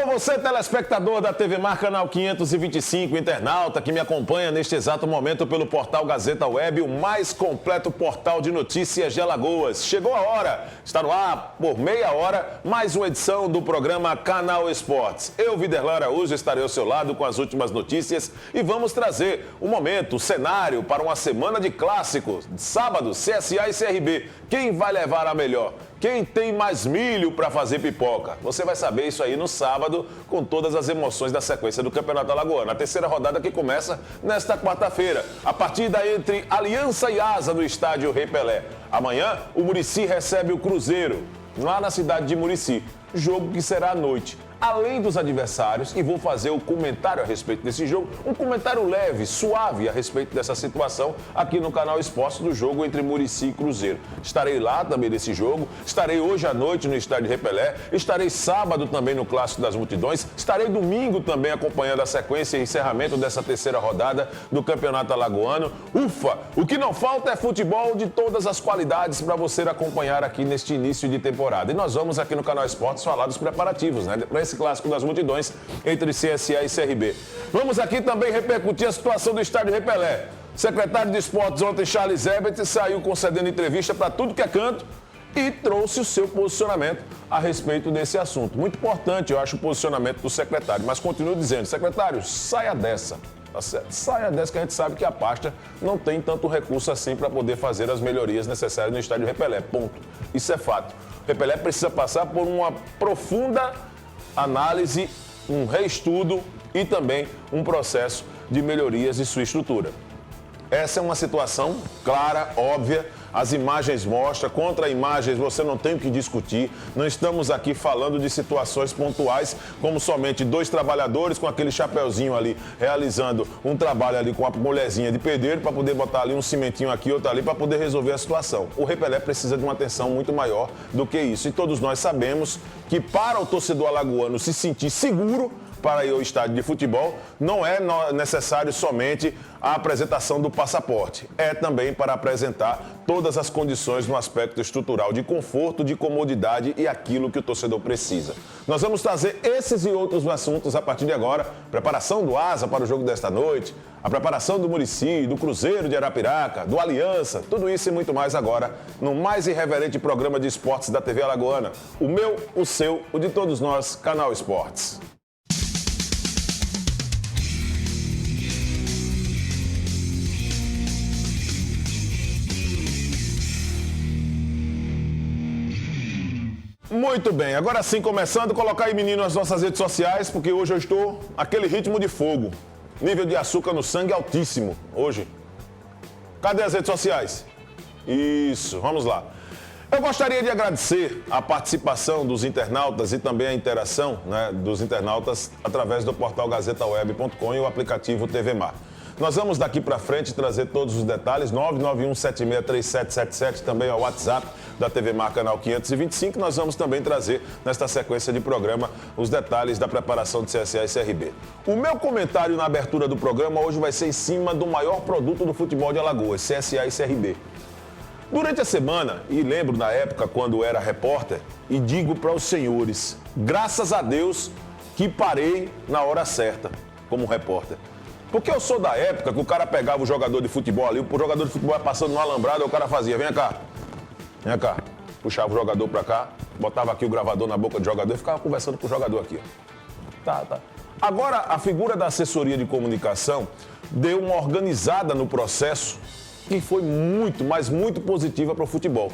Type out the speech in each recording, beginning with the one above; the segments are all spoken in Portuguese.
Alô, você telespectador da TV Mar Canal 525, internauta que me acompanha neste exato momento pelo portal Gazeta Web, o mais completo portal de notícias de Alagoas. Chegou a hora, está no ar por meia hora, mais uma edição do programa Canal Esportes. Eu, Viderlan Araújo, estarei ao seu lado com as últimas notícias e vamos trazer o momento, o cenário para uma semana de clássicos. Sábado, CSA e CRB. Quem vai levar a melhor? Quem tem mais milho para fazer pipoca? Você vai saber isso aí no sábado, com todas as emoções da sequência do Campeonato Alagoano. A terceira rodada que começa nesta quarta-feira. A partida entre Aliança e Asa no estádio Rei Pelé. Amanhã, o Murici recebe o Cruzeiro, lá na cidade de Murici. Jogo que será à noite. Além dos adversários, e vou fazer o comentário a respeito desse jogo, um comentário leve, suave a respeito dessa situação aqui no Canal Esportes do jogo entre Murici e Cruzeiro. Estarei lá também nesse jogo, estarei hoje à noite no estádio Rei Pelé, estarei sábado também no Clássico das Multidões, estarei domingo também acompanhando a sequência e encerramento dessa terceira rodada do Campeonato Alagoano. Ufa! O que não falta é futebol de todas as qualidades para você acompanhar aqui neste início de temporada. E nós vamos aqui no Canal Esportes falar dos preparativos, né? Para esse Clássico das Multidões entre CSA e CRB. Vamos aqui também repercutir a situação do estádio Rei Pelé. O secretário de Esportes ontem, Charles Ebert, saiu concedendo entrevista para tudo que é canto e trouxe o seu posicionamento a respeito desse assunto. Muito importante, eu acho, o posicionamento do secretário, mas continuo dizendo, secretário, saia dessa. Tá certo? Saia dessa que a gente sabe que a pasta não tem tanto recurso assim para poder fazer as melhorias necessárias no estádio Rei Pelé. Ponto. Isso é fato. O Rei Pelé precisa passar por uma profunda análise, um reestudo e também um processo de melhorias de sua estrutura. Essa é uma situação clara, óbvia, as imagens mostram, contra imagens você não tem o que discutir, não estamos aqui falando de situações pontuais, como somente dois trabalhadores com aquele chapeuzinho ali, realizando um trabalho ali com a mulherzinha de pedreiro para poder botar ali um cimentinho aqui, outro ali, para poder resolver a situação. O Rei Pelé precisa de uma atenção muito maior do que isso, e todos nós sabemos que para o torcedor alagoano se sentir seguro para ir ao estádio de futebol, não é necessário somente a apresentação do passaporte. É também para apresentar todas as condições no aspecto estrutural de conforto, de comodidade e aquilo que o torcedor precisa. Nós vamos trazer esses e outros assuntos a partir de agora. Preparação do Asa para o jogo desta noite, a preparação do Murici, do Cruzeiro de Arapiraca, do Aliança, tudo isso e muito mais agora no mais irreverente programa de esportes da TV Alagoana. O meu, o seu, o de todos nós, Canal Esportes. Muito bem, agora sim, começando, colocar aí, menino, nas nossas redes sociais, porque hoje eu estou aquele ritmo de fogo, nível de açúcar no sangue altíssimo, hoje. Cadê as redes sociais? Isso, vamos lá. Eu gostaria de agradecer a participação dos internautas e também a interação, né, dos internautas através do portal gazetaweb.com e o aplicativo TV Mar. Nós vamos daqui para frente trazer todos os detalhes, 991763777, também ao WhatsApp da TV Mar Canal 525. Nós vamos também trazer, nesta sequência de programa, os detalhes da preparação de CSA e CRB. O meu comentário na abertura do programa hoje vai ser em cima do maior produto do futebol de Alagoas, CSA e CRB. Durante a semana, e lembro na época quando era repórter, e digo para os senhores, graças a Deus que parei na hora certa como repórter. Porque eu sou da época que o cara pegava o jogador de futebol ali, o jogador de futebol ia passando no alambrado, o cara fazia, vem cá, puxava o jogador pra cá, botava aqui o gravador na boca do jogador e ficava conversando com o jogador aqui. Tá. Agora, a figura da assessoria de comunicação deu uma organizada no processo que foi muito, mas muito positiva para o futebol.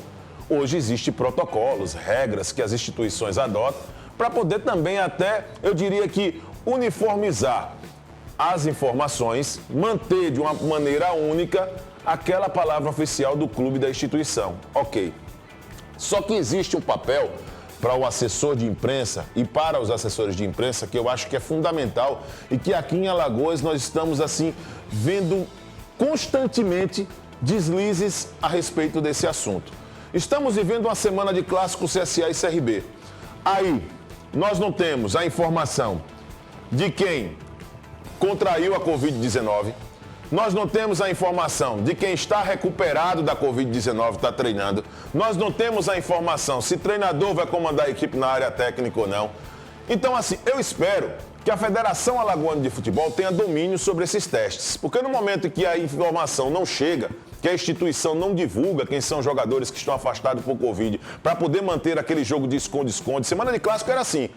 Hoje existem protocolos, regras que as instituições adotam para poder também até, eu diria que, uniformizar as informações, manter de uma maneira única aquela palavra oficial do clube da instituição. Ok. Só que existe um papel para o assessor de imprensa e para os assessores de imprensa que eu acho que é fundamental e que aqui em Alagoas nós estamos assim vendo constantemente deslizes a respeito desse assunto. Estamos vivendo uma semana de clássico CSA e CRB. Aí nós não temos a informação de quem contraiu a Covid-19. Nós não temos a informação de quem está recuperado da Covid-19, está treinando. Nós não temos a informação se treinador vai comandar a equipe na área técnica ou não. Então, assim, eu espero que a Federação Alagoana de Futebol tenha domínio sobre esses testes. Porque no momento em que a informação não chega, que a instituição não divulga quem são os jogadores que estão afastados por Covid, para poder manter aquele jogo de esconde-esconde. Semana de clássico era assim.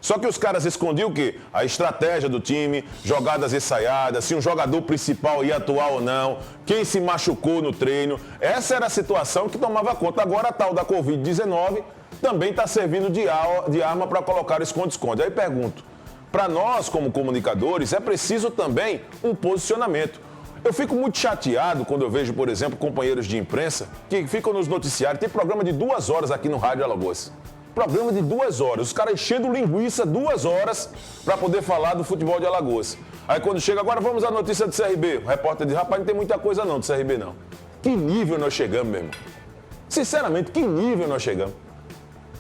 Só que os caras escondiam o quê? A estratégia do time, jogadas ensaiadas, se um jogador principal ia atuar ou não, quem se machucou no treino. Essa era a situação que tomava conta. Agora a tal da Covid-19 também está servindo de arma para colocar o esconde-esconde. Aí pergunto, para nós como comunicadores é preciso também um posicionamento. Eu fico muito chateado quando eu vejo, por exemplo, companheiros de imprensa que ficam nos noticiários. Tem programa de 2 horas aqui no Rádio Alagoas. Programa de 2 horas. Os caras enchendo linguiça 2 horas para poder falar do futebol de Alagoas. Aí quando chega, agora vamos à notícia do CRB. O repórter diz, rapaz, não tem muita coisa não do CRB não. Que nível nós chegamos, meu irmão? Sinceramente, que nível nós chegamos?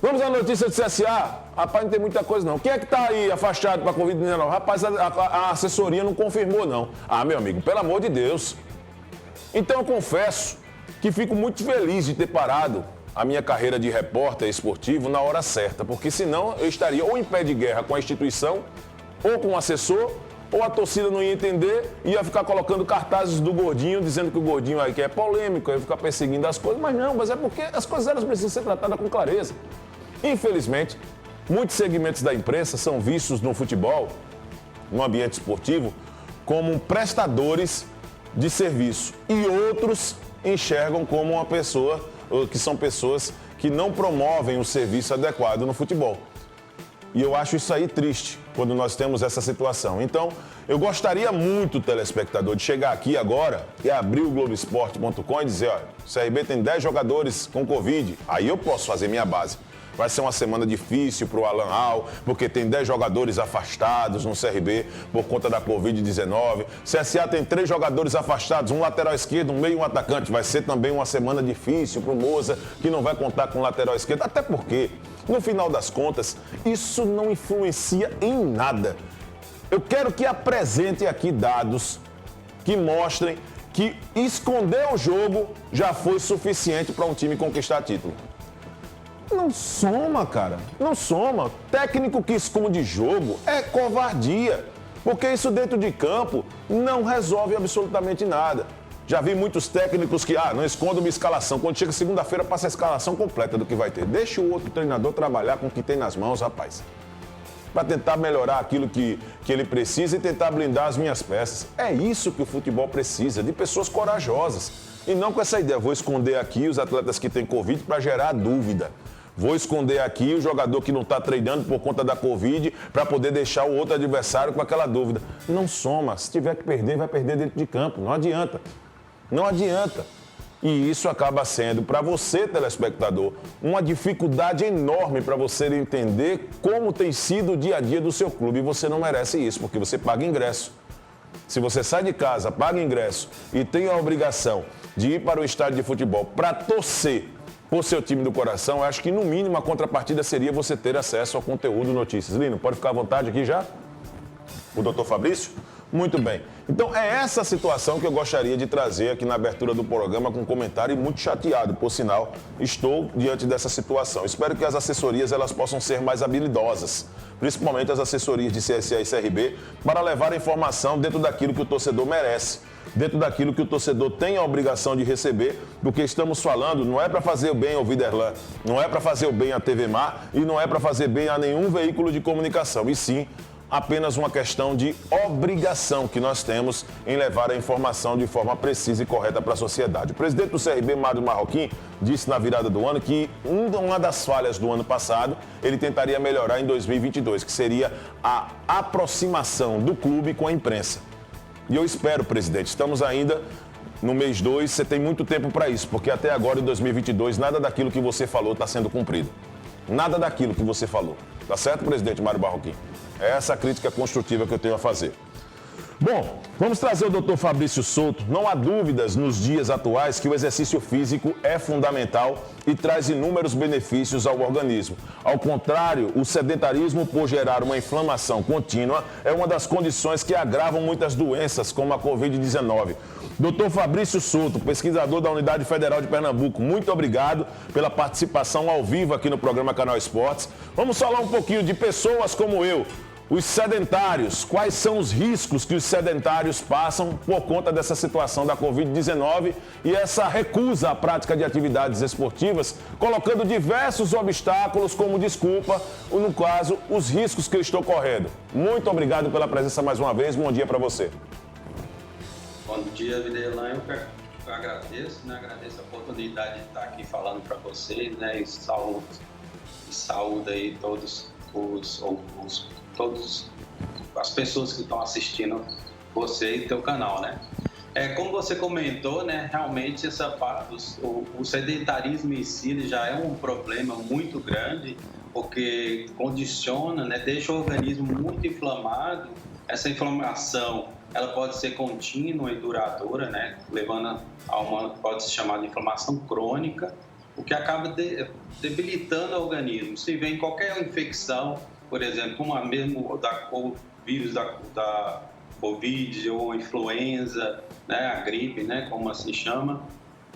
Vamos à notícia do CSA. Rapaz, não tem muita coisa não. Quem é que está aí afastado para a Covid-19? Rapaz, a assessoria não confirmou não. Ah, meu amigo, pelo amor de Deus. Então eu confesso que fico muito feliz de ter parado a minha carreira de repórter esportivo na hora certa, porque senão eu estaria ou em pé de guerra com a instituição, ou com o assessor, ou a torcida não ia entender e ia ficar colocando cartazes do Gordinho, dizendo que o Gordinho aí que é polêmico, ia ficar perseguindo as coisas, mas não, mas é porque as coisas elas precisam ser tratadas com clareza. Infelizmente, muitos segmentos da imprensa são vistos no futebol, no ambiente esportivo, como prestadores de serviço e outros enxergam como uma pessoa, que são pessoas que não promovem o serviço adequado no futebol. E eu acho isso aí triste, quando nós temos essa situação. Então, eu gostaria muito, telespectador, de chegar aqui agora e abrir o Globoesporte.com e dizer, olha, o CRB tem 10 jogadores com Covid, aí eu posso fazer minha base. Vai ser uma semana difícil para o Alan Al, porque tem 10 jogadores afastados no CRB por conta da Covid-19. CSA tem 3 jogadores afastados, um lateral esquerdo, um meio e um atacante. Vai ser também uma semana difícil para o Moza, que não vai contar com o lateral esquerdo. Até porque, no final das contas, isso não influencia em nada. Eu quero que apresentem aqui dados que mostrem que esconder o jogo já foi suficiente para um time conquistar título. Não soma, cara. Não soma. Técnico que esconde jogo é covardia. Porque isso dentro de campo não resolve absolutamente nada. Já vi muitos técnicos que, não escondem uma escalação. Quando chega segunda-feira, passa a escalação completa do que vai ter. Deixa o outro treinador trabalhar com o que tem nas mãos, rapaz. Para tentar melhorar aquilo que ele precisa e tentar blindar as minhas peças. É isso que o futebol precisa, de pessoas corajosas. E não com essa ideia, vou esconder aqui os atletas que têm Covid para gerar dúvida. Vou esconder aqui o jogador que não está treinando por conta da Covid para poder deixar o outro adversário com aquela dúvida. Não soma. Se tiver que perder, vai perder dentro de campo. Não adianta. Não adianta. E isso acaba sendo, para você, telespectador, uma dificuldade enorme para você entender como tem sido o dia a dia do seu clube. E você não merece isso, porque você paga ingresso. Se você sai de casa, paga ingresso e tem a obrigação de ir para o estádio de futebol para torcer por seu time do coração, eu acho que no mínimo a contrapartida seria você ter acesso ao conteúdo Notícias. Lino, pode ficar à vontade aqui já? O doutor Fabrício? Muito bem. Então é essa situação que eu gostaria de trazer aqui na abertura do programa com um comentário muito chateado, por sinal, estou diante dessa situação. Espero que as assessorias elas possam ser mais habilidosas, principalmente as assessorias de CSA e CRB, para levar a informação dentro daquilo que o torcedor merece, dentro daquilo que o torcedor tem a obrigação de receber, porque estamos falando, não é para fazer o bem ao Viderlan, não é para fazer o bem à TV Mar e não é para fazer bem a nenhum veículo de comunicação, e sim apenas uma questão de obrigação que nós temos em levar a informação de forma precisa e correta para a sociedade. O presidente do CRB, Mário Marroquim, disse na virada do ano que uma das falhas do ano passado ele tentaria melhorar em 2022, que seria a aproximação do clube com a imprensa. E eu espero, presidente, estamos ainda no mês 2, você tem muito tempo para isso, porque até agora, em 2022, nada daquilo que você falou está sendo cumprido. Nada daquilo que você falou. Tá certo, presidente Mário Marroquim? É essa a crítica construtiva que eu tenho a fazer. Bom, vamos trazer o Dr. Fabrício Souto. Não há dúvidas nos dias atuais que o exercício físico é fundamental e traz inúmeros benefícios ao organismo. Ao contrário, o sedentarismo, por gerar uma inflamação contínua, é uma das condições que agravam muitas doenças, como a Covid-19. Dr. Fabrício Souto, pesquisador da Unidade Federal de Pernambuco, muito obrigado pela participação ao vivo aqui no programa Canal Esportes. Vamos falar um pouquinho de pessoas como eu. Os sedentários, quais são os riscos que os sedentários passam por conta dessa situação da Covid-19 e essa recusa à prática de atividades esportivas, colocando diversos obstáculos como desculpa, ou no caso, os riscos que eu estou correndo. Muito obrigado pela presença mais uma vez, bom dia para você. Bom dia, Videlan, eu agradeço, né? Agradeço a oportunidade de estar aqui falando para vocês, né? E saúde aí todas as pessoas que estão assistindo você e teu canal, né? Como você comentou, né? Realmente essa parte o sedentarismo em si ele já é um problema muito grande, porque condiciona, né? Deixa o organismo muito inflamado. Essa inflamação ela pode ser contínua e duradoura, né? Levando a pode se chamar de inflamação crônica, o que acaba debilitando o organismo. Se vem qualquer infecção, por exemplo, como o vírus da Covid ou influenza, né, a gripe, né, como assim chama,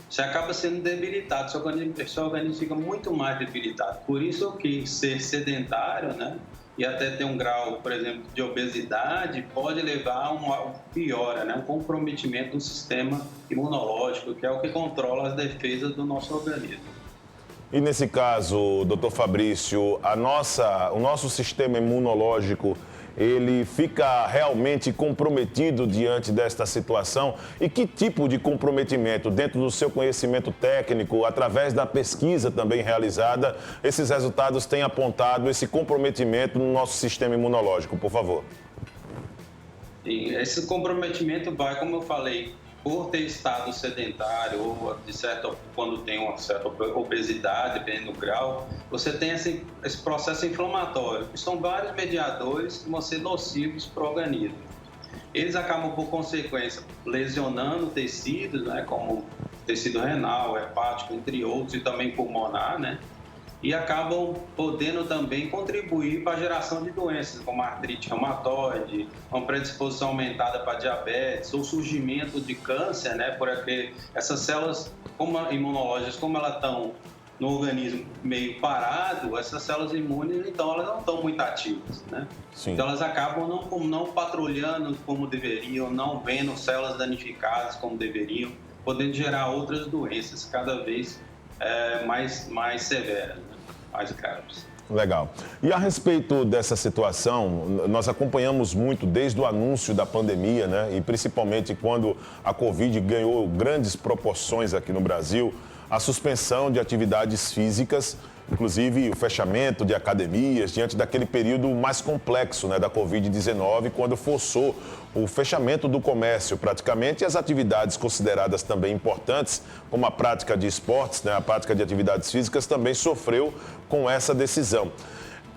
você acaba sendo debilitado, seu organismo fica muito mais debilitado. Por isso que ser sedentário, né, e até ter um grau, por exemplo, de obesidade, pode levar a uma piora, né, um comprometimento do sistema imunológico, que é o que controla as defesas do nosso organismo. E nesse caso, doutor Fabrício, o nosso sistema imunológico, ele fica realmente comprometido diante desta situação? E que tipo de comprometimento, dentro do seu conhecimento técnico, através da pesquisa também realizada, esses resultados têm apontado esse comprometimento no nosso sistema imunológico, por favor? E esse comprometimento vai, como eu falei, por ter estado sedentário ou quando tem uma certa obesidade, dependendo do grau, você tem esse processo inflamatório, que são vários mediadores que vão ser nocivos para o organismo. Eles acabam, por consequência, lesionando tecidos, né, como tecido renal, hepático, entre outros, e também pulmonar, né? E acabam podendo também contribuir para a geração de doenças, como artrite reumatoide, uma predisposição aumentada para diabetes, ou surgimento de câncer, né? Porque essas células imunológicas, como elas estão no organismo meio parado, essas células imunes, então, elas não estão muito ativas, né? Sim. Então, elas acabam não patrulhando como deveriam, não vendo células danificadas como deveriam, podendo gerar outras doenças cada vez mais severas, né? Mais graves. Legal. E a respeito dessa situação, nós acompanhamos muito desde o anúncio da pandemia, né? E principalmente quando a Covid ganhou grandes proporções aqui no Brasil, a suspensão de atividades físicas, inclusive o fechamento de academias, diante daquele período mais complexo, né, da Covid-19, quando forçou o fechamento do comércio praticamente e as atividades consideradas também importantes, como a prática de esportes, né, a prática de atividades físicas, também sofreu com essa decisão.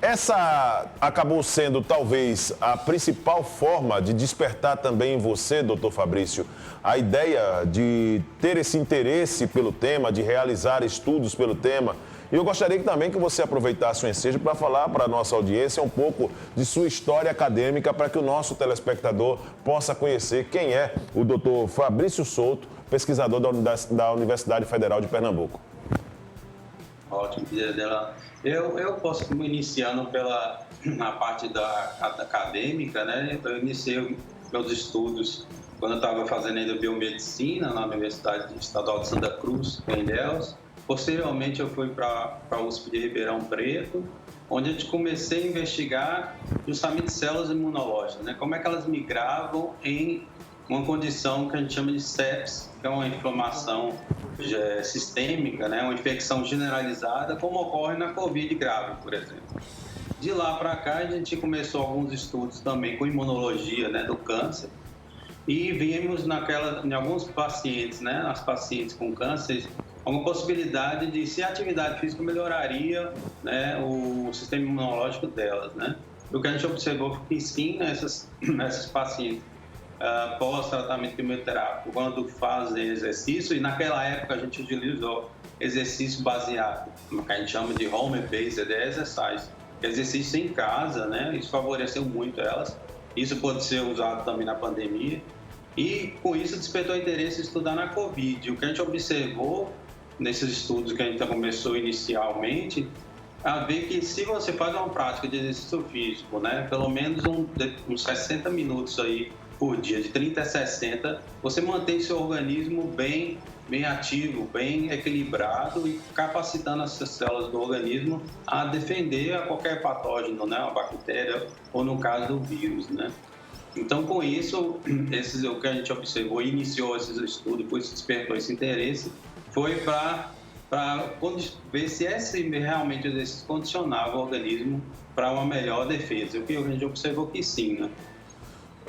Essa acabou sendo, talvez, a principal forma de despertar também em você, doutor Fabrício, a ideia de ter esse interesse pelo tema, de realizar estudos pelo tema. E eu gostaria também que você aproveitasse o ensejo para falar para a nossa audiência um pouco de sua história acadêmica, para que o nosso telespectador possa conhecer quem é o doutor Fabrício Souto, pesquisador da Universidade Federal de Pernambuco. Ótimo, dela. Eu posso iniciando na parte da acadêmica, né? Eu iniciei meus estudos quando eu estava fazendo ainda biomedicina na Universidade Estadual de Santa Cruz, em Ilhéus. Posteriormente, eu fui para a USP de Ribeirão Preto, onde eu comecei a investigar justamente células imunológicas, né? Como é que elas migravam em uma condição que a gente chama de sepsis, que é uma inflamação sistêmica, né? Uma infecção generalizada, como ocorre na Covid grave, por exemplo. De lá para cá, a gente começou alguns estudos também com imunologia, né, do câncer, e vimos em alguns pacientes, né, nas pacientes com câncer, uma possibilidade de se a atividade física melhoraria, né, o sistema imunológico delas, né? O que a gente observou foi que sim, nessas pacientes pós-tratamento quimioterápico, quando fazem exercício, e naquela época a gente utilizou exercício baseado, no que a gente chama de home-based exercise, exercício em casa, né? Isso favoreceu muito elas. Isso pode ser usado também na pandemia. E com isso despertou interesse em estudar na Covid. O que a gente observou nesses estudos que a gente começou inicialmente, a ver que se você faz uma prática de exercício físico, né, pelo menos uns 60 minutos aí por dia, de 30 a 60, você mantém seu organismo bem ativo, bem equilibrado e capacitando essas células do organismo a defender a qualquer patógeno, né, uma bactéria ou, no caso, do vírus, né. Então, com isso, o que a gente observou, iniciou esses estudos, depois despertou esse interesse, foi para ver se realmente exercício condicionava o organismo para uma melhor defesa. O que a gente observou que sim, né?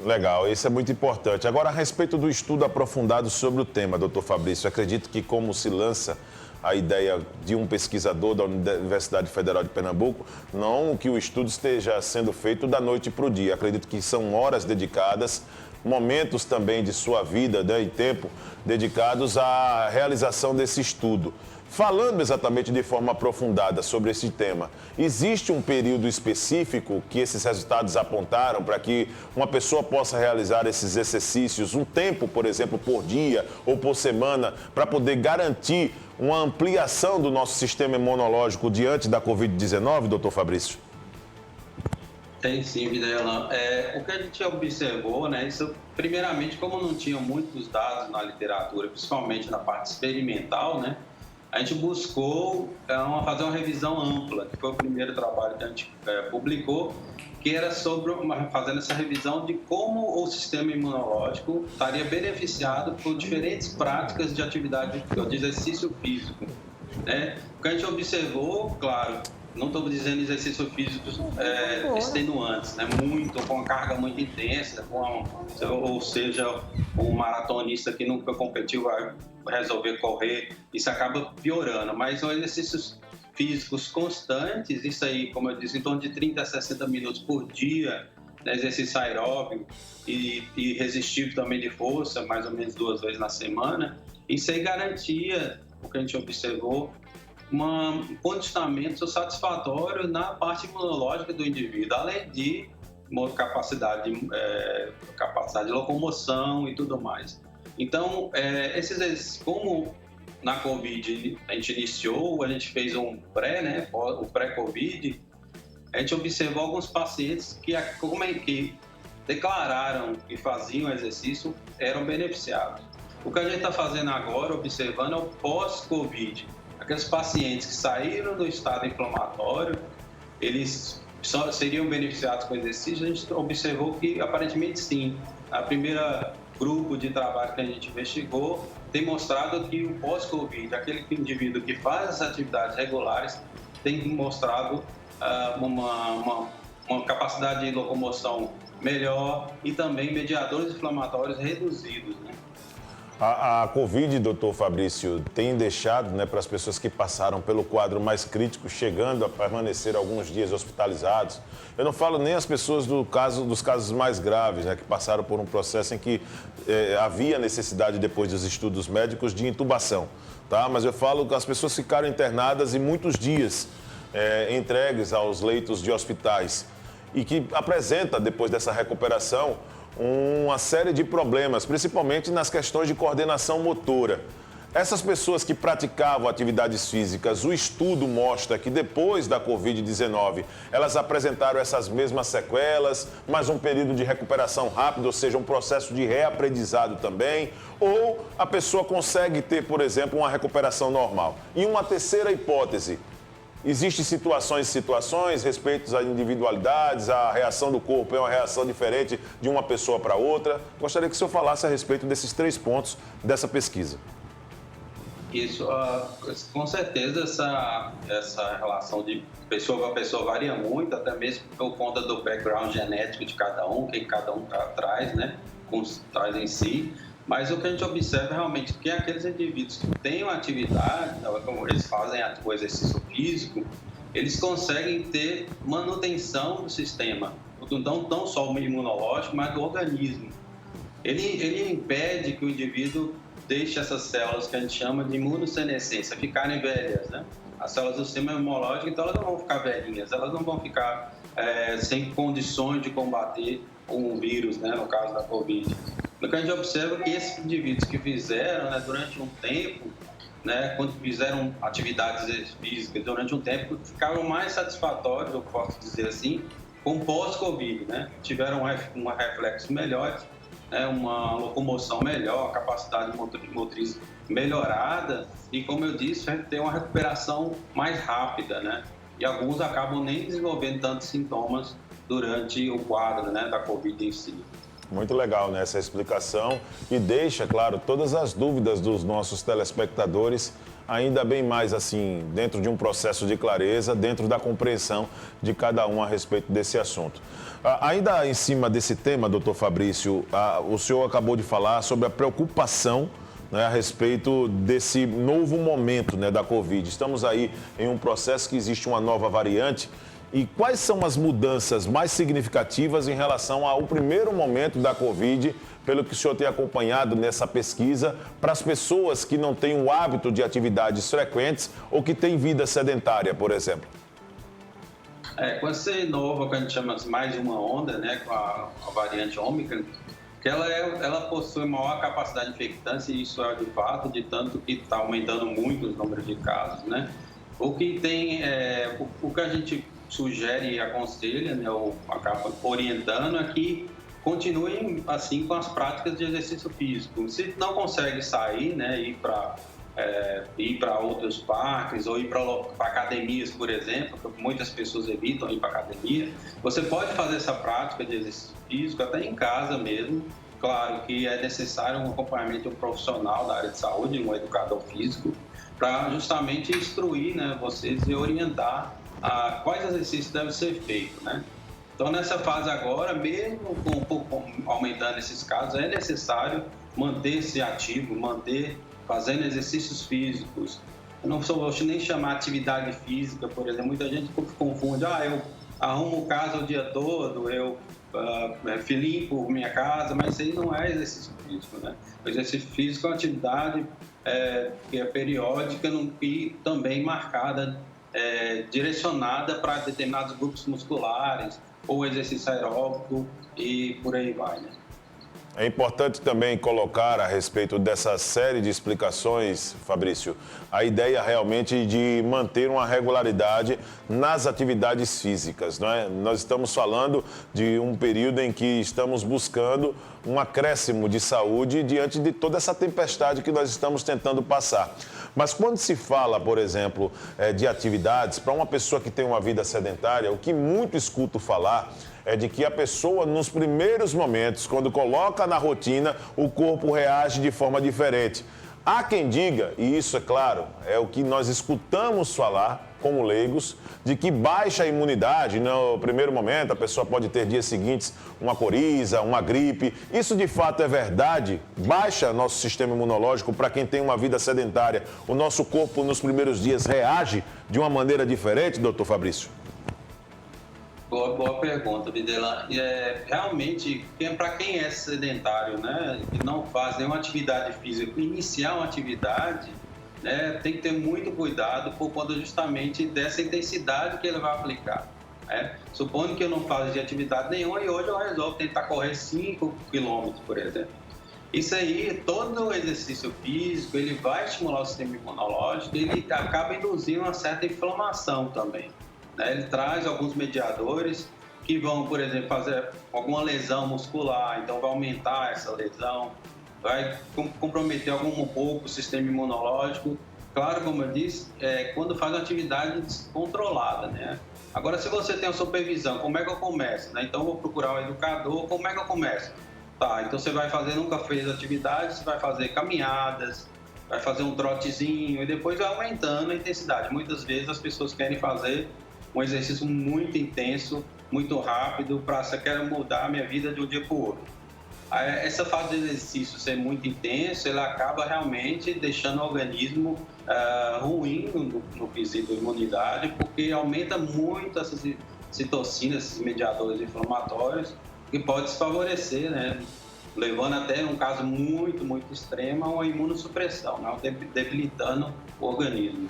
Legal, isso é muito importante. Agora, a respeito do estudo aprofundado sobre o tema, doutor Fabrício, acredito que como se lança a ideia de um pesquisador da Universidade Federal de Pernambuco, não que o estudo esteja sendo feito da noite para o dia. Acredito que são horas dedicadas, momentos também de sua vida, né, e tempo dedicados à realização desse estudo. Falando exatamente de forma aprofundada sobre esse tema, existe um período específico que esses resultados apontaram para que uma pessoa possa realizar esses exercícios, um tempo, por exemplo, por dia ou por semana, para poder garantir uma ampliação do nosso sistema imunológico diante da Covid-19, doutor Fabrício? Tem sim, Videlan. O que a gente observou, né, isso, primeiramente, como não tinha muitos dados na literatura, principalmente na parte experimental, né, a gente buscou fazer uma revisão ampla, que foi o primeiro trabalho que a gente publicou, que era fazendo essa revisão de como o sistema imunológico estaria beneficiado por diferentes práticas de atividade de exercício físico, né? O que a gente observou, claro, não estou dizendo exercício físico extenuantes, né? Com uma carga muito intensa, ou seja, um maratonista que nunca competiu vai resolver correr, isso acaba piorando, mas são exercícios físicos constantes, isso aí, como eu disse, em torno de 30 a 60 minutos por dia, né? Exercício aeróbico e resistivo também de força, mais ou menos 2 vezes na semana, isso aí garantia, o que a gente observou, um condicionamento satisfatório na parte imunológica do indivíduo, além de capacidade de locomoção e tudo mais. Então, como na Covid a gente iniciou, a gente fez um o pré-Covid, a gente observou alguns pacientes que declararam que faziam exercício, eram beneficiados. O que a gente está fazendo agora, observando, é o pós-Covid. Aqueles pacientes que saíram do estado inflamatório, eles só seriam beneficiados com exercício. A gente observou que, aparentemente, sim. A primeira grupo de trabalho que a gente investigou tem mostrado que o pós-Covid, aquele indivíduo que faz as atividades regulares, tem mostrado uma capacidade de locomoção melhor e também mediadores inflamatórios reduzidos, né? A Covid, doutor Fabrício, tem deixado, né, para as pessoas que passaram pelo quadro mais crítico, chegando a permanecer alguns dias hospitalizados. Eu não falo nem as pessoas dos casos mais graves, né, que passaram por um processo em que havia necessidade, depois dos estudos médicos, de intubação, tá? Mas eu falo que as pessoas ficaram internadas e muitos dias entregues aos leitos de hospitais e que apresenta, depois dessa recuperação, uma série de problemas, principalmente nas questões de coordenação motora. Essas pessoas que praticavam atividades físicas, o estudo mostra que depois da Covid-19, elas apresentaram essas mesmas sequelas, mais um período de recuperação rápido, ou seja, um processo de reaprendizado também, ou a pessoa consegue ter, por exemplo, uma recuperação normal. E uma terceira hipótese: existem situações, respeitos a individualidades, a reação do corpo é uma reação diferente de uma pessoa para outra. Gostaria que o senhor falasse a respeito desses 3 pontos dessa pesquisa. Isso, com certeza essa relação de pessoa para pessoa varia muito, até mesmo por conta do background genético de cada um, que cada um traz, né, traz em si. Mas o que a gente observa realmente é que aqueles indivíduos que têm uma atividade, como eles fazem o exercício físico, eles conseguem ter manutenção do sistema, não só o imunológico, mas do organismo. ele impede que o indivíduo deixe essas células que a gente chama de imunossenescência ficarem velhas, né? As células do sistema imunológico, então elas não vão ficar velhinhas, elas não vão ficar sem condições de combater um vírus, né? No caso da Covid. O que a gente observa é que esses indivíduos que fizeram, né, durante um tempo, né, quando fizeram atividades físicas durante um tempo, ficaram mais satisfatórios, eu posso dizer assim, com pós-Covid, né? Tiveram um reflexo melhor, né, uma locomoção melhor, a capacidade motriz melhorada e, como eu disse, tem uma recuperação mais rápida, né? E alguns acabam nem desenvolvendo tantos sintomas durante o quadro, né, da Covid em si. Muito legal, né, essa explicação e deixa, claro, todas as dúvidas dos nossos telespectadores ainda bem mais assim, dentro de um processo de clareza, dentro da compreensão de cada um a respeito desse assunto. Ainda em cima desse tema, doutor Fabrício, o senhor acabou de falar sobre a preocupação, né, a respeito desse novo momento, né, da Covid. Estamos aí em um processo que existe uma nova variante. E quais são as mudanças mais significativas em relação ao primeiro momento da Covid, pelo que o senhor tem acompanhado nessa pesquisa, para as pessoas que não têm o hábito de atividades frequentes ou que têm vida sedentária, por exemplo? Com essa nova, que a gente chama mais de uma onda, né, com a variante Ômicron, que ela possui maior capacidade de infectância, e isso é de fato, de tanto que está aumentando muito os números de casos, né? O que tem, o que a gente sugere e aconselha, né, ou acaba orientando, é que continuem assim com as práticas de exercício físico. Se não consegue sair, né, ir para outros parques ou ir para academias, por exemplo, porque muitas pessoas evitam ir para academia, você pode fazer essa prática de exercício físico até em casa mesmo. Claro que é necessário um acompanhamento profissional da área de saúde, um educador físico, para justamente instruir, né, vocês e orientar quais exercícios devem ser feitos, né? Então, nessa fase agora, mesmo aumentando esses casos, é necessário manter-se ativo, fazendo exercícios físicos. Eu não gosto nem de chamar atividade física, por exemplo. Muita gente confunde, eu arrumo casa o dia todo, eu limpo minha casa, mas isso aí não é exercício físico, né? O exercício físico é uma atividade que é periódica e também marcada, direcionada para determinados grupos musculares, ou exercício aeróbico e por aí vai, né? É importante também colocar a respeito dessa série de explicações, Fabrício, a ideia realmente de manter uma regularidade nas atividades físicas, não é? Nós estamos falando de um período em que estamos buscando um acréscimo de saúde diante de toda essa tempestade que nós estamos tentando passar. Mas quando se fala, por exemplo, de atividades, para uma pessoa que tem uma vida sedentária, o que muito escuto falar é de que a pessoa, nos primeiros momentos, quando coloca na rotina, o corpo reage de forma diferente. Há quem diga, e isso é claro, é o que nós escutamos falar como leigos, de que baixa a imunidade no primeiro momento, a pessoa pode ter dias seguintes uma coriza, uma gripe. Isso de fato é verdade? Baixa nosso sistema imunológico para quem tem uma vida sedentária. O nosso corpo nos primeiros dias reage de uma maneira diferente, doutor Fabrício? Boa pergunta, Videlan. Realmente, para quem é sedentário, né, e não faz nenhuma atividade física, iniciar uma atividade, né, tem que ter muito cuidado por conta justamente dessa intensidade que ele vai aplicar. Né? Supondo que eu não faço de atividade nenhuma e hoje eu resolvo tentar correr 5 quilômetros, por exemplo. Isso aí, todo o exercício físico, ele vai estimular o sistema imunológico e ele acaba induzindo uma certa inflamação também. Ele traz alguns mediadores que vão, por exemplo, fazer alguma lesão muscular, então vai aumentar essa lesão, vai comprometer um pouco o sistema imunológico. Claro, como eu disse, quando faz uma atividade descontrolada, né? Agora, se você tem a supervisão, como é que eu começo? Né? Então, eu vou procurar um educador, como é que eu começo? Tá, então você vai fazer, nunca fez atividade, você vai fazer caminhadas, vai fazer um trotezinho e depois vai aumentando a intensidade. Muitas vezes as pessoas querem fazer um exercício muito intenso, muito rápido, para você quer mudar a minha vida de um dia para o outro. Essa fase de exercício ser muito intenso, ela acaba realmente deixando o organismo ruim no quesito imunidade, porque aumenta muito essas citocinas, esses mediadores inflamatórios, que pode desfavorecer, né, levando até, um caso muito, muito extremo, a uma imunossupressão, né? Debilitando o organismo.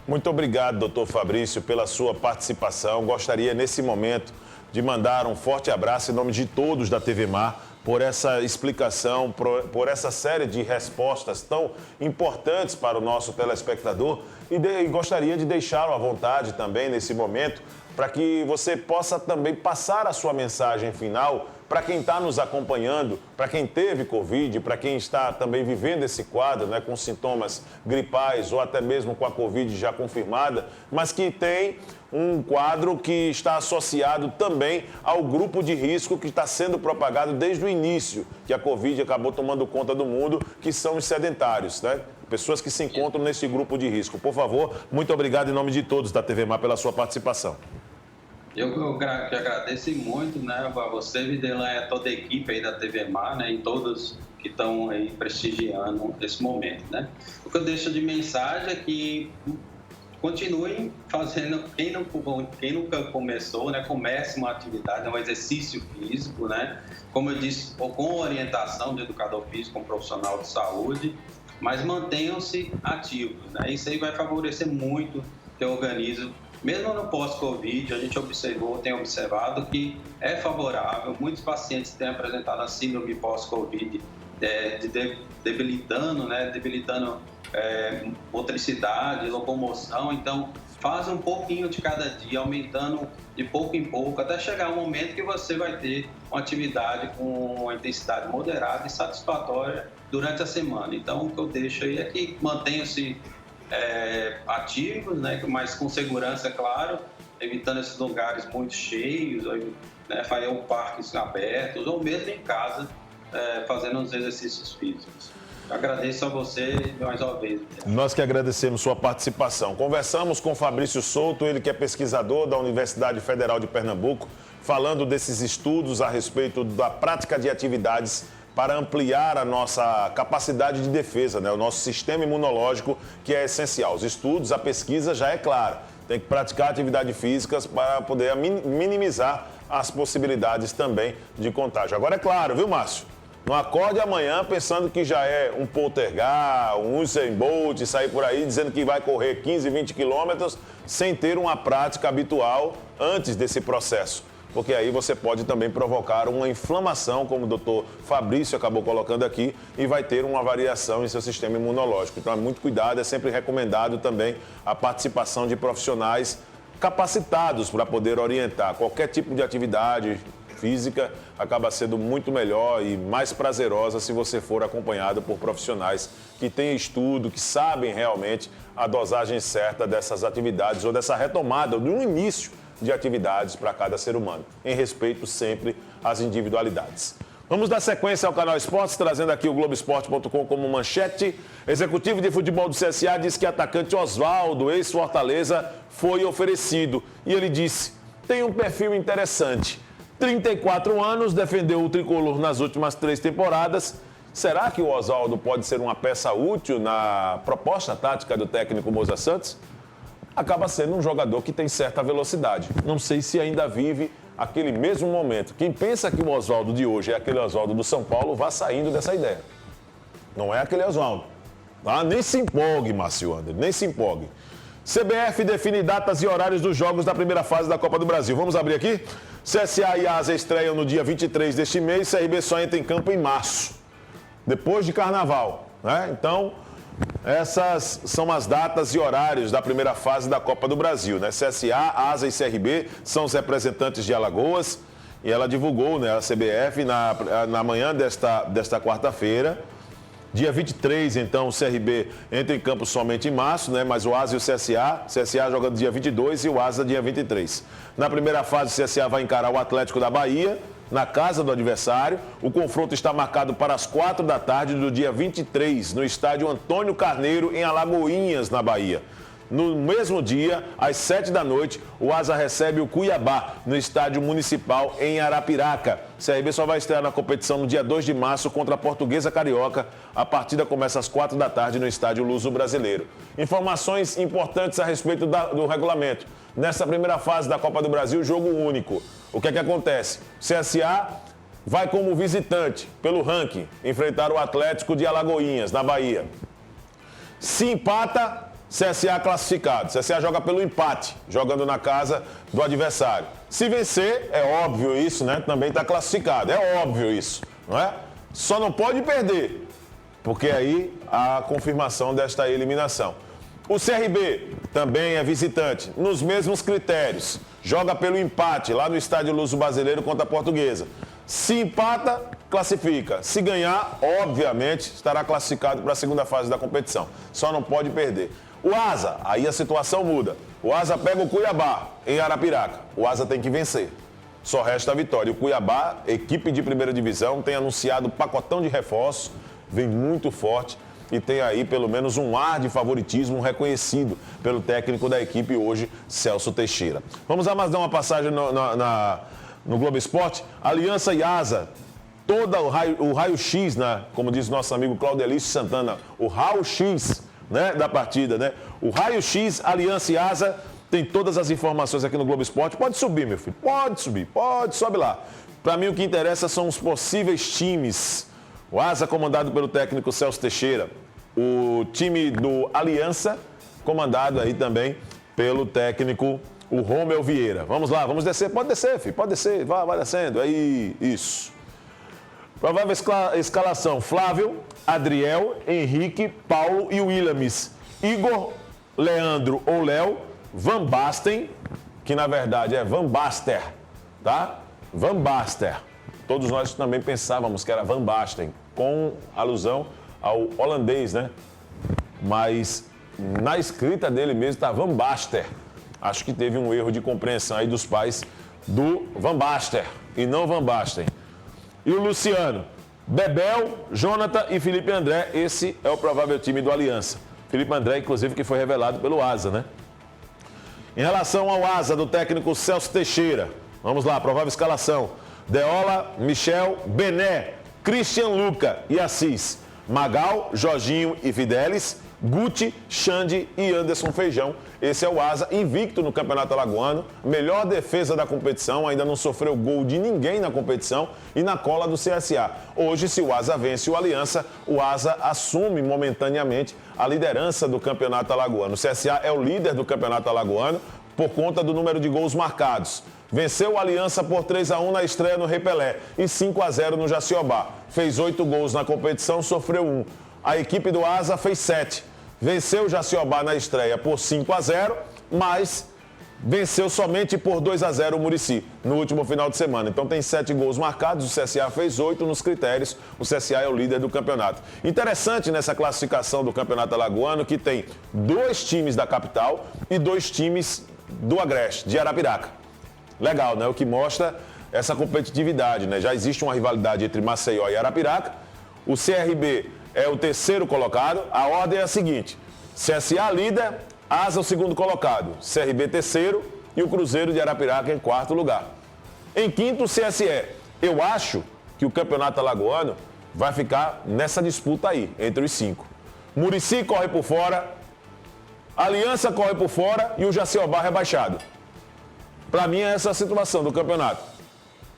Muito obrigado, doutor Fabrício, pela sua participação. Gostaria, nesse momento, de mandar um forte abraço em nome de todos da TV Mar, por essa explicação, por essa série de respostas tão importantes para o nosso telespectador e gostaria de deixá-lo à vontade também nesse momento para que você possa também passar a sua mensagem final para quem está nos acompanhando, para quem teve Covid, para quem está também vivendo esse quadro, né, com sintomas gripais ou até mesmo com a Covid já confirmada, mas que tem um quadro que está associado também ao grupo de risco que está sendo propagado desde o início, que a Covid acabou tomando conta do mundo, que são os sedentários, né? Pessoas que se encontram nesse grupo de risco. Por favor, muito obrigado em nome de todos da TV Mar pela sua participação. Eu que agradeço muito, né, a você, Videlan, e a toda a equipe aí da TV Mar, né, e todos que estão aí prestigiando esse momento, né. O que eu deixo de mensagem é que continuem fazendo, quem nunca começou, né, comece uma atividade, um exercício físico, né, como eu disse, com orientação de educador físico, um profissional de saúde, mas mantenham-se ativos, né, isso aí vai favorecer muito o teu organismo. Mesmo no pós-Covid, a gente tem observado que é favorável. Muitos pacientes têm apresentado a síndrome pós-Covid, debilitando motricidade, locomoção. Então, faz um pouquinho de cada dia, aumentando de pouco em pouco, até chegar um momento que você vai ter uma atividade com uma intensidade moderada e satisfatória durante a semana. Então, o que eu deixo aí é que mantenham-se ativos, né, mas com segurança, claro, evitando esses lugares muito cheios, né, fazer parques abertos ou mesmo em casa, fazendo os exercícios físicos. Agradeço a você mais uma vez. Nós que agradecemos sua participação. Conversamos com Fabrício Souto, ele que é pesquisador da Universidade Federal de Pernambuco, falando desses estudos a respeito da prática de atividades para ampliar a nossa capacidade de defesa, né? O nosso sistema imunológico, que é essencial. Os estudos, a pesquisa já é clara. Tem que praticar atividades físicas para poder minimizar as possibilidades também de contágio. Agora é claro, viu, Márcio? Não acorde amanhã pensando que já é um poltergar, um Usain Bolt, sair por aí dizendo que vai correr 15, 20 quilômetros sem ter uma prática habitual antes desse processo. Porque aí você pode também provocar uma inflamação, como o doutor Fabrício acabou colocando aqui, e vai ter uma variação em seu sistema imunológico. Então, muito cuidado, é sempre recomendado também a participação de profissionais capacitados para poder orientar. Qualquer tipo de atividade física acaba sendo muito melhor e mais prazerosa se você for acompanhado por profissionais que têm estudo, que sabem realmente a dosagem certa dessas atividades ou dessa retomada, do início de atividades para cada ser humano, em respeito sempre às individualidades. Vamos dar sequência ao canal Esportes, trazendo aqui o Globoesporte.com como manchete. Executivo de futebol do CSA diz que atacante Oswaldo, ex-Fortaleza, foi oferecido. E ele disse, tem um perfil interessante. 34 anos, defendeu o tricolor nas últimas 3 temporadas. Será que o Oswaldo pode ser uma peça útil na proposta tática do técnico Moza Santos? Acaba sendo um jogador que tem certa velocidade. Não sei se ainda vive aquele mesmo momento. Quem pensa que o Oswaldo de hoje é aquele Oswaldo do São Paulo, vá saindo dessa ideia. Não é aquele Oswaldo. Tá? Nem se empolgue, Márcio Ander, nem se empolgue. CBF define datas e horários dos jogos da primeira fase da Copa do Brasil. Vamos abrir aqui? CSA e Asa estreiam no dia 23 deste mês, CRB só entra em campo em março, depois de Carnaval, né? Então, essas são as datas e horários da primeira fase da Copa do Brasil, né? CSA, Asa e CRB são os representantes de Alagoas e ela divulgou, né, a CBF na manhã desta quarta-feira. Dia 23, então, o CRB entra em campo somente em março, né? Mas o Asa e o CSA jogando dia 22 e o Asa dia 23. Na primeira fase, o CSA vai encarar o Atlético da Bahia, na casa do adversário. O confronto está marcado para as 4 da tarde do dia 23, no estádio Antônio Carneiro, em Alagoinhas, na Bahia. No mesmo dia, às 7 da noite, o Asa recebe o Cuiabá, no estádio municipal em Arapiraca. O CRB só vai estrear na competição no dia 2 de março contra a Portuguesa Carioca. A partida começa às 4 da tarde no estádio Luso Brasileiro. Informações importantes a respeito do regulamento. Nessa primeira fase da Copa do Brasil, jogo único. O que é que acontece? CSA vai como visitante, pelo ranking, enfrentar o Atlético de Alagoinhas, na Bahia. Se empata, CSA classificado. CSA joga pelo empate, jogando na casa do adversário. Se vencer, é óbvio isso, né? Também está classificado. É óbvio isso, não é? Só não pode perder, porque aí há a confirmação desta eliminação. O CRB também é visitante, nos mesmos critérios. Joga pelo empate lá no Estádio Luso Brasileiro contra a Portuguesa. Se empata, classifica. Se ganhar, obviamente, estará classificado para a segunda fase da competição. Só não pode perder. O Asa, aí a situação muda. O Asa pega o Cuiabá em Arapiraca. O Asa tem que vencer. Só resta a vitória. O Cuiabá, equipe de primeira divisão, tem anunciado pacotão de reforços, vem muito forte e tem aí pelo menos um ar de favoritismo reconhecido pelo técnico da equipe hoje, Celso Teixeira. Vamos lá mais dar uma passagem no Globo Esporte. Aliança e Asa, todo o raio-x, né? Como diz nosso amigo Claudelício Santana, o raio-x, né, da partida, né? O raio-x, Aliança e Asa, tem todas as informações aqui no Globo Esporte. Pode subir, meu filho, pode subir, sobe lá. Para mim o que interessa são os possíveis times. O Asa comandado pelo técnico Celso Teixeira, o time do Aliança comandado aí também pelo técnico o Romeu Vieira. Vamos lá, vamos descer, pode descer, filho, pode descer, vai descendo, aí, isso. Provável escalação: Flávio, Adriel, Henrique, Paulo e Williams. Igor, Leandro ou Léo, Van Basten, que na verdade é Van Baster, tá? Van Baster. Todos nós também pensávamos que era Van Basten, com alusão ao holandês, né? Mas na escrita dele mesmo está Van Baster. Acho que teve um erro de compreensão aí dos pais do Van Baster e não Van Basten. E o Luciano, Bebel, Jonathan e Felipe André, esse é o provável time do Aliança. Felipe André, inclusive, que foi revelado pelo Asa, né? Em relação ao Asa do técnico Celso Teixeira, vamos lá, provável escalação: Deola, Michel, Bené, Christian Luca e Assis, Magal, Jorginho e Fidelis, Guti, Xande e Anderson Feijão. Esse é o Asa, invicto no Campeonato Alagoano, melhor defesa da competição, ainda não sofreu gol de ninguém na competição e na cola do CSA. Hoje, se o Asa vence o Aliança, o Asa assume momentaneamente a liderança do Campeonato Alagoano. O CSA é o líder do Campeonato Alagoano por conta do número de gols marcados. Venceu o Aliança por 3-1 na estreia no Rei Pelé e 5-0 no Jaciobá. Fez 8 gols na competição, sofreu 1. A equipe do Asa fez 7. Venceu o Jaciobá na estreia por 5-0, mas venceu somente por 2-0 o Muricy no último final de semana. Então tem 7 gols marcados, o CSA fez 8 nos critérios, o CSA é o líder do campeonato. Interessante nessa classificação do Campeonato Alagoano que tem 2 times da capital e 2 times do Agreste, de Arapiraca. Legal, né? O que mostra essa competitividade, né? Já existe uma rivalidade entre Maceió e Arapiraca. O CRB é o terceiro colocado. A ordem é a seguinte: CSA líder, Asa o segundo colocado, CRB terceiro e o Cruzeiro de Arapiraca em quarto lugar. Em quinto, o CSE. Eu acho que o Campeonato Alagoano vai ficar nessa disputa aí, entre os 5. Muricy corre por fora, Aliança corre por fora e o Jaciobá rebaixado. Para mim é essa a situação do campeonato.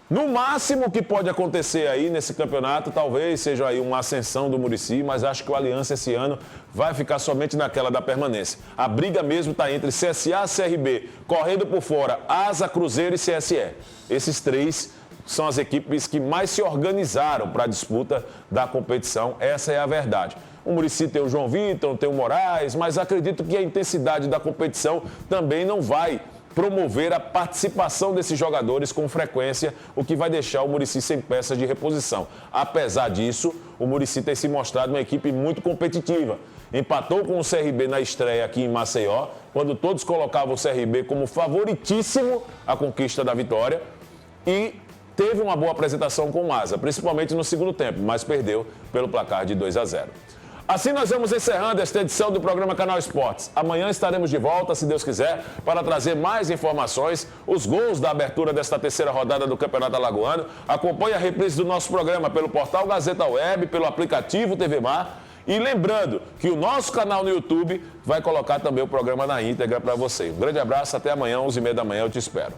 No máximo que pode acontecer aí nesse campeonato, talvez seja aí uma ascensão do Muricy, mas acho que o Aliança esse ano vai ficar somente naquela da permanência. A briga mesmo está entre CSA e CRB, correndo por fora, Asa, Cruzeiro e CSE. Esses 3 são as equipes que mais se organizaram para a disputa da competição, essa é a verdade. O Muricy tem o João Vitor, tem o Moraes, mas acredito que a intensidade da competição também não vai promover a participação desses jogadores com frequência, o que vai deixar o Muricy sem peças de reposição. Apesar disso, o Muricy tem se mostrado uma equipe muito competitiva. Empatou com o CRB na estreia aqui em Maceió, quando todos colocavam o CRB como favoritíssimo à conquista da vitória, e teve uma boa apresentação com o Asa, principalmente no segundo tempo, mas perdeu pelo placar de 2-0. Assim nós vamos encerrando esta edição do programa Canal Esportes. Amanhã estaremos de volta, se Deus quiser, para trazer mais informações, os gols da abertura desta terceira rodada do Campeonato Alagoano. Acompanhe a reprise do nosso programa pelo portal Gazeta Web, pelo aplicativo TV Mar. E lembrando que o nosso canal no YouTube vai colocar também o programa na íntegra para você. Um grande abraço, até amanhã, 11h30 da manhã, eu te espero.